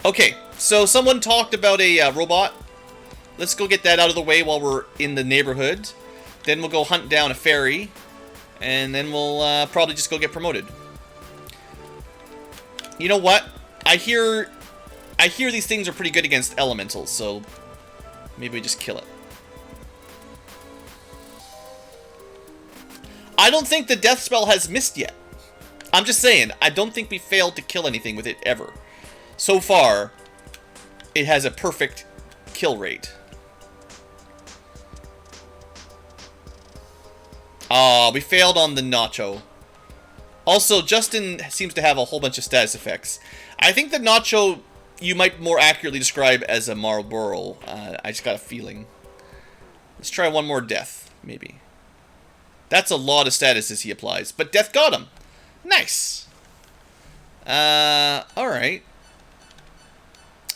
Okay, so someone talked about a robot. Let's go get that out of the way while we're in the neighborhood. Then we'll go hunt down a fairy, and then we'll probably just go get promoted. You know what? I hear these things are pretty good against elementals, so maybe we just kill it. I don't think the death spell has missed yet. I'm just saying, I don't think we failed to kill anything with it ever. So far, it has a perfect kill rate. We failed on the Nacho. Also, Justin seems to have a whole bunch of status effects. I think the Nacho you might more accurately describe as a Marlboro. I just got a feeling. Let's try one more death, maybe. That's a lot of statuses he applies, but death got him. Nice. Alright.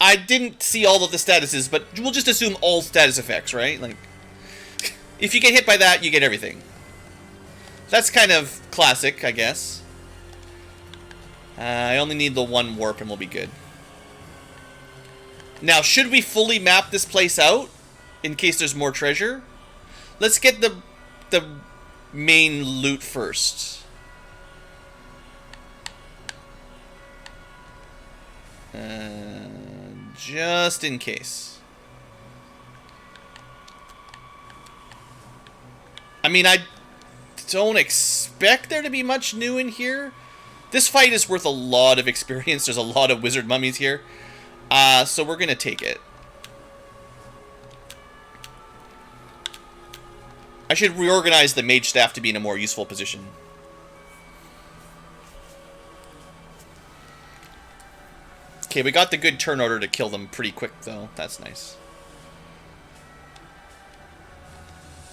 I didn't see all of the statuses, but we'll just assume all status effects, right? Like, if you get hit by that, you get everything. That's kind of classic, I guess. I only need the one warp and we'll be good. Now, should we fully map this place out in case there's more treasure? Let's get the main loot first. Just in case. I mean, I don't expect there to be much new in here. This fight is worth a lot of experience. There's a lot of wizard mummies here. So we're going to take it. I should reorganize the mage staff to be in a more useful position. Okay, we got the good turn order to kill them pretty quick, though. That's nice.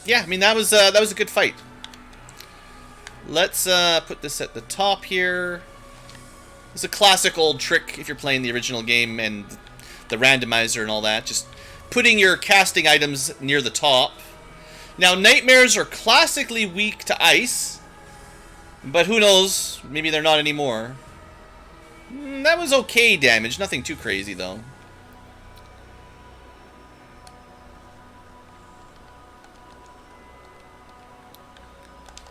Yeah, I mean, that was a good fight. Let's put this at the top here. It's a classic old trick if you're playing the original game and the randomizer and all that. Just putting your casting items near the top. Now, nightmares are classically weak to ice, but who knows? Maybe they're not anymore. That was okay damage, nothing too crazy though.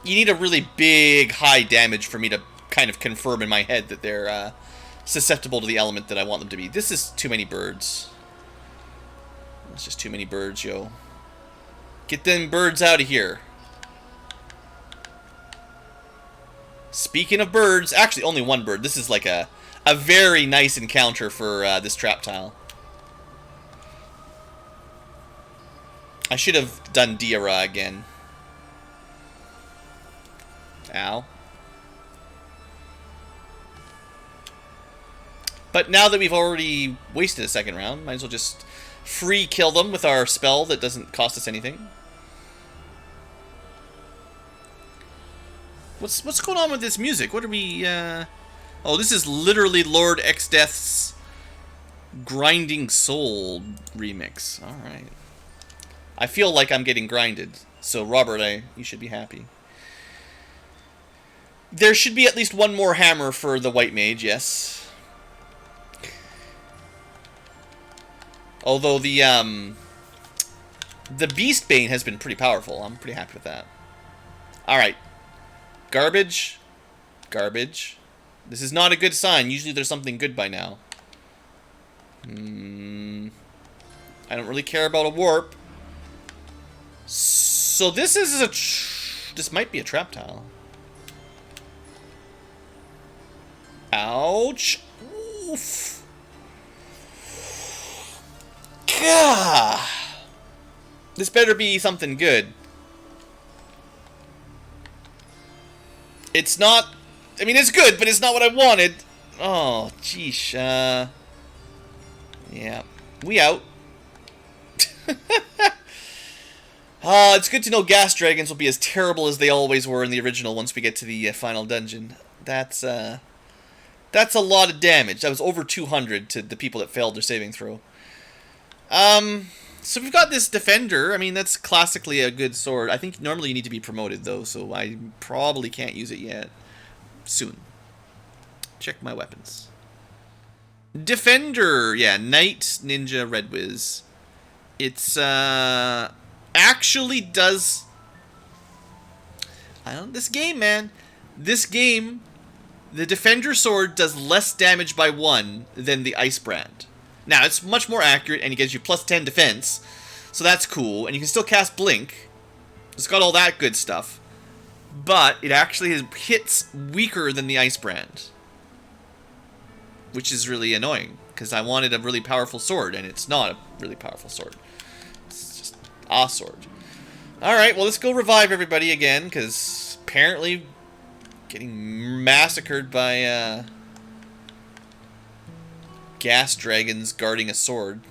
You need a really big, high damage for me to kind of confirm in my head that they're susceptible to the element that I want them to be. This is too many birds. That's just too many birds, yo. Get them birds out of here. Speaking of birds, actually only one bird. This is like a very nice encounter for this trap tile. I should have done Diarra again. Ow. But now that we've already wasted a second round, might as well just free kill them with our spell that doesn't cost us anything. What's going on with this music? What are we, Oh, this is literally Lord Exdeath's Grinding Soul remix. Alright. I feel like I'm getting grinded. So, Robert, you should be happy. There should be at least one more hammer for the White Mage, yes. Although the Beastbane has been pretty powerful. I'm pretty happy with that. Alright. Garbage. Garbage. This is not a good sign. Usually there's something good by now. I don't really care about a warp. So this is this might be a trap tile. Ouch. Oof. Gah. This better be something good. It's not... I mean, it's good, but it's not what I wanted. Oh, geesh. Yeah. We out. It's good to know gas dragons will be as terrible as they always were in the original once we get to the final dungeon. That's a lot of damage. That was over 200 to the people that failed their saving throw. So we've got this defender. I mean, that's classically a good sword. I think normally you need to be promoted, though, so I probably can't use it yet. Soon. Check my weapons. Defender. Yeah, Knight, Ninja, Red Wiz. It's, actually does... I don't... This game, man. This game, the Defender sword does less damage by 1 than the Ice Brand. Now, it's much more accurate, and it gives you plus 10 defense, so that's cool, and you can still cast Blink. It's got all that good stuff. But it actually hits weaker than the Ice Brand. Which is really annoying, because I wanted a really powerful sword, and it's not a really powerful sword. It's just a sword. Alright, well, let's go revive everybody again, because apparently getting massacred by, gas dragons guarding a sword.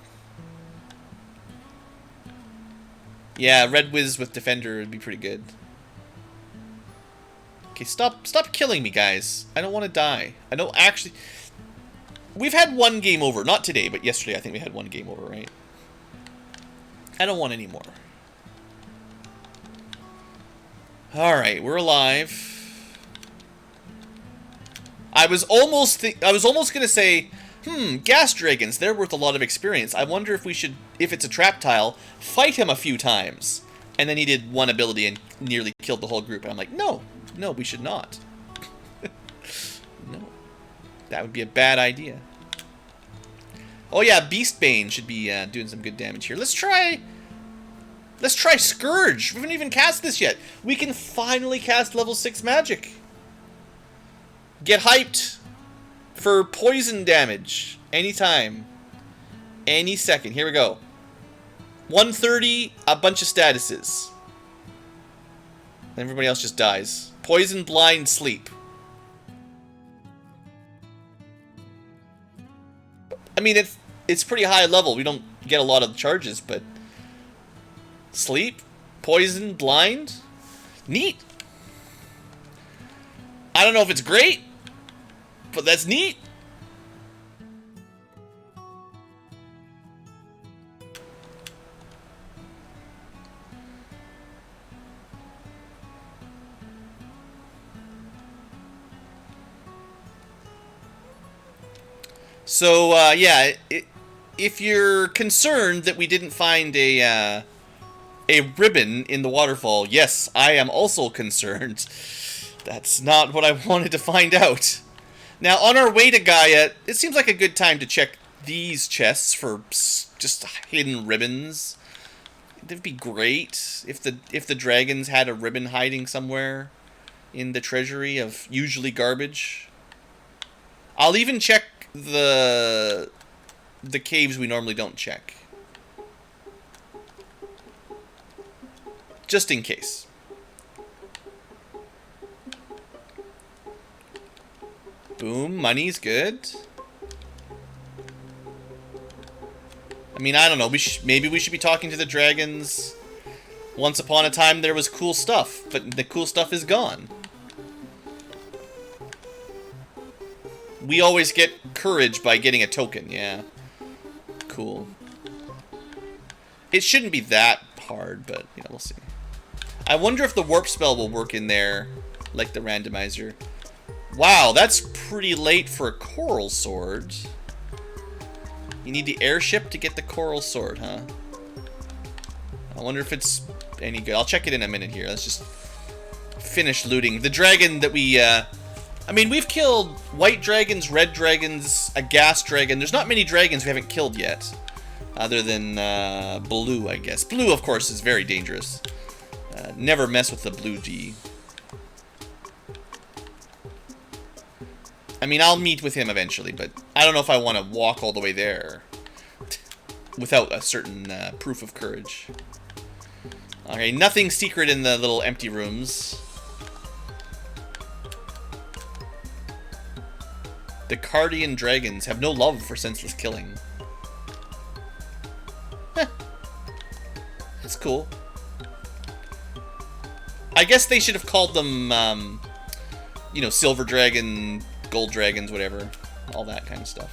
Yeah, Red Wiz with Defender would be pretty good. Okay, stop killing me, guys. I don't want to die. I don't actually... We've had one game over. Not today, but yesterday I think we had one game over, right? I don't want any more. Alright, we're alive. I was almost gonna say... gas dragons, they're worth a lot of experience. I wonder if we should, if it's a trap tile, fight him a few times. And then he did one ability and nearly killed the whole group. And I'm like, no, we should not. No. That would be a bad idea. Oh yeah, Beastbane should be doing some good damage here. Let's try Let's try Scourge. We haven't even cast this yet. We can finally cast level 6 magic. Get hyped for poison damage anytime. Any second. Here we go. 130, a bunch of statuses. Everybody else just dies. Poison, blind, sleep. I mean, it's pretty high level. We don't get a lot of charges, but... Sleep? Poison? Blind? Neat. I don't know if it's great, but that's neat. So, yeah, if you're concerned that we didn't find a ribbon in the waterfall, yes, I am also concerned. That's not what I wanted to find out. Now, on our way to Gaia, it seems like a good time to check these chests for just hidden ribbons. That'd be great if the dragons had a ribbon hiding somewhere in the treasury of usually garbage. I'll even check the caves we normally don't check. Just in case. Boom, money's good. I mean, I don't know. Maybe we should be talking to the dragons. Once upon a time, there was cool stuff, but the cool stuff is gone. We always get courage by getting a token, yeah. Cool. It shouldn't be that hard, but, you know, we'll see. I wonder if the warp spell will work in there, like the randomizer. Wow, that's pretty late for a coral sword. You need the airship to get the coral sword, huh? I wonder if it's any good. I'll check it in a minute here. Let's just finish looting. The dragon that we, I mean, we've killed white dragons, red dragons, a gas dragon. There's not many dragons we haven't killed yet. Other than blue, I guess. Blue, of course, is very dangerous. Never mess with the blue D. I mean, I'll meet with him eventually, but I don't know if I want to walk all the way there without a certain proof of courage. Okay, nothing secret in the little empty rooms. The Cardian dragons have no love for senseless killing. Heh. That's cool. I guess they should have called them, you know, silver dragon, gold dragons, whatever. All that kind of stuff.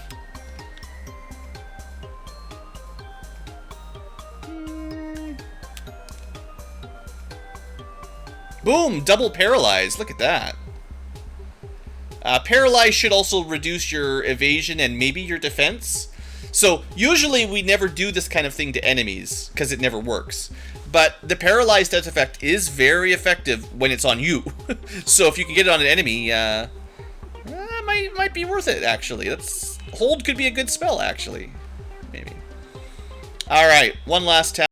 Boom! Double paralyzed. Look at that. Paralyze should also reduce your evasion and maybe your defense. So, usually we never do this kind of thing to enemies, because it never works. But the paralyzed death effect is very effective when it's on you. So if you can get it on an enemy, might be worth it, actually. Hold could be a good spell, actually. Maybe. Alright, one last tap.